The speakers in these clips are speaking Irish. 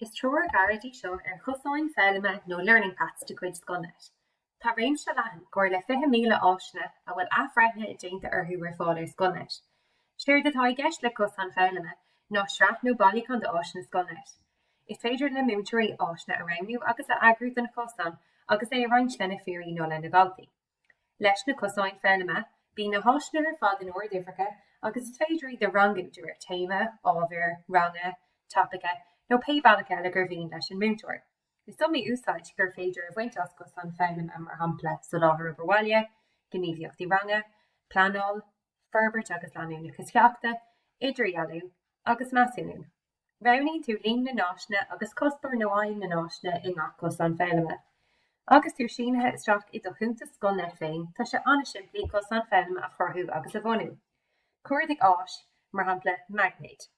Is troir gardaí seo Cosáin Foghlama nó learning paths de cuid Scoilnet. Tá réimse leathan gur le 50,000 áisina a bhfuil athbhreithne i déanta orthu ar fáil ar Scoilnet. Siúr de tá Gaeilge le Cosáin Foghlama ná sreath nó bailí chun de áisina Scoilnet. Is féidir le múteoirí áisina a raimniú agus a agrú den Cosáin agus é a roinnt lena fíorí nó lena galtaí. Leis na Cosáin Foghlama, bí na háisina ar fád in Ord-Ifrica agus is féidirí de rangan dúir téime, ábhar, ranga, topica, nó peibalacha le gur bhíon leis an múteoir. Is somí úsáid gur féidir a bhaint as Cosáin Foghlama mar hampla sa láthar oberhaile, gníomhíochtaí ranga, planál, ferbert agus leanúna cosceachta, idirí agus measúnú. Rauníonn tú líon na náisina agus cospar nó aim na náisina i ngach Cosáin Foghlama. Agus tú sínathe isteach i do chunta Scoilnet féin tá sé anna siimplí Cosáin Foghlama a chorthú agus a bhunú. Cuirdigh áis mar hampla magnéid.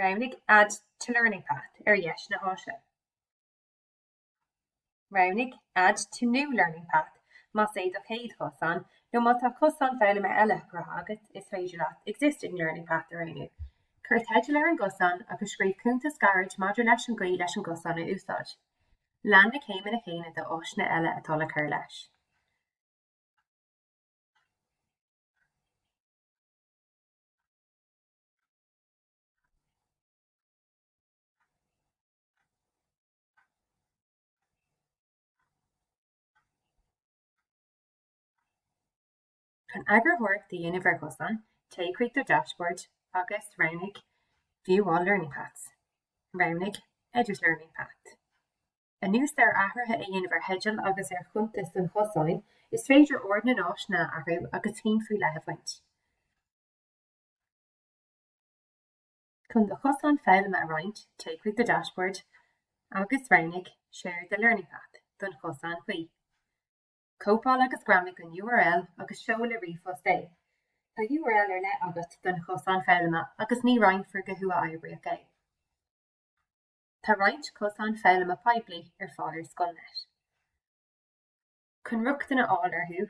Raunig add to learning path dheis na háise. Raunig add to new learning path mas é do chéad Cosáin nó má tá Cosáin Foghlama eile grothagat is féidir leat existing learning path a rainú. Cruthaithe ar an Cosáin agus scríb cúnta scarid maidir leis an gaí leis an Cosáin a úsáid. Lean na céime na chéine de áisina eile atá le cur leis. Chun agurthóir the dhéanamh ar Cosáin, take the dashboard agus raunig view all learning paths. Raunig edit learning path. A nús ar athraithe a dhéanamh ar heideal agus ar chuntas an Cosáin is féidir ord na náisina athú agus tín faoi lethe bhaint. Chun do Cosáin Foghlama a roinnt, take the dashboard agus raunig share the learning path don Cosáin faoi. Cópáil agus gramig an URL agus seo le rífos é. Tá URL ar le agat don Cosáin Foghlama agus ní roinnt for go thua aibríoch é. Tá roinnt Cosáin Foghlama pipelí ar fáil ar Scoilnet. Chun ruachtainna áil orthu,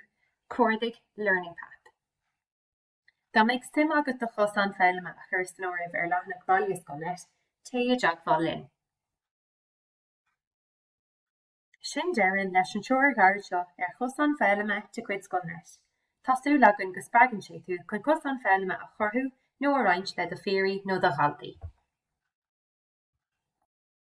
cuirdigh learning path. Tá méid sim agat do Cosáin Foghlama a chur san áireamh ar leathnach bailí Scoilnet, té a deagháil linn. Sin deireadh leis an teoir gairid seo ar Cosáin Foghlama de cuid Scoilnet. Tású legan go spreagann sé tú chun Cosáin Foghlama a chorthú nó a roinnt le do fíorí nó do ghaltaí.